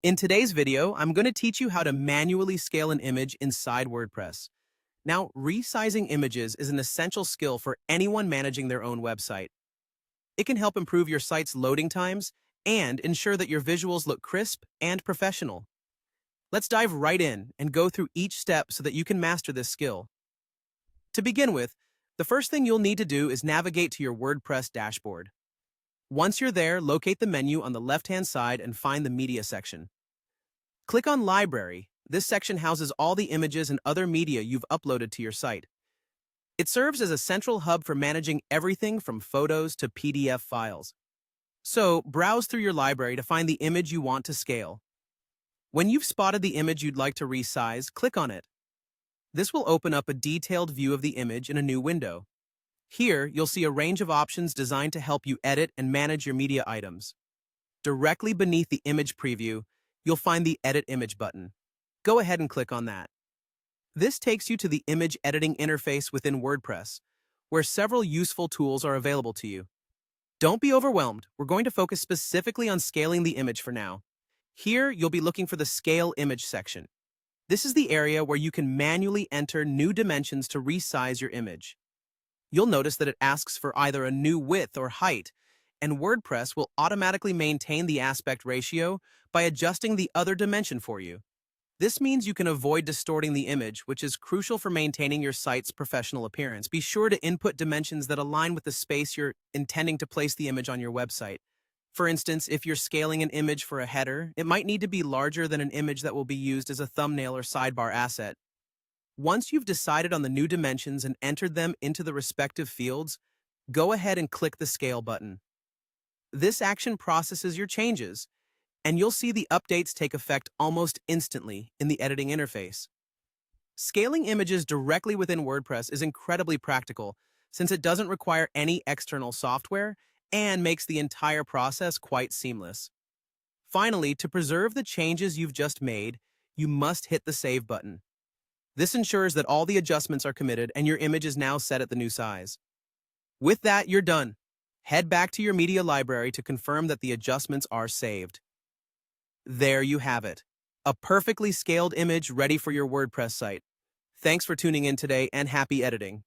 In today's video, I'm going to teach you how to manually scale an image inside WordPress. Now, resizing images is an essential skill for anyone managing their own website. It can help improve your site's loading times and ensure that your visuals look crisp and professional. Let's dive right in and go through each step so that you can master this skill. To begin with, the first thing you'll need to do is navigate to your WordPress dashboard. Once you're there, locate the menu on the left-hand side and find the Media section. Click on Library. This section houses all the images and other media you've uploaded to your site. It serves as a central hub for managing everything from photos to PDF files. So, browse through your library to find the image you want to scale. When you've spotted the image you'd like to resize, click on it. This will open up a detailed view of the image in a new window. Here, you'll see a range of options designed to help you edit and manage your media items. Directly beneath the image preview, you'll find the Edit Image button. Go ahead and click on that. This takes you to the image editing interface within WordPress, where several useful tools are available to you. Don't be overwhelmed. We're going to focus specifically on scaling the image for now. Here, you'll be looking for the Scale Image section. This is the area where you can manually enter new dimensions to resize your image. You'll notice that it asks for either a new width or height, and WordPress will automatically maintain the aspect ratio by adjusting the other dimension for you. This means you can avoid distorting the image, which is crucial for maintaining your site's professional appearance. Be sure to input dimensions that align with the space you're intending to place the image on your website. For instance, if you're scaling an image for a header, it might need to be larger than an image that will be used as a thumbnail or sidebar asset. Once you've decided on the new dimensions and entered them into the respective fields, go ahead and click the Scale button. This action processes your changes, and you'll see the updates take effect almost instantly in the editing interface. Scaling images directly within WordPress is incredibly practical since it doesn't require any external software and makes the entire process quite seamless. Finally, to preserve the changes you've just made, you must hit the Save button. This ensures that all the adjustments are committed and your image is now set at the new size. With that, you're done. Head back to your media library to confirm that the adjustments are saved. There you have it, a perfectly scaled image ready for your WordPress site. Thanks for tuning in today and happy editing.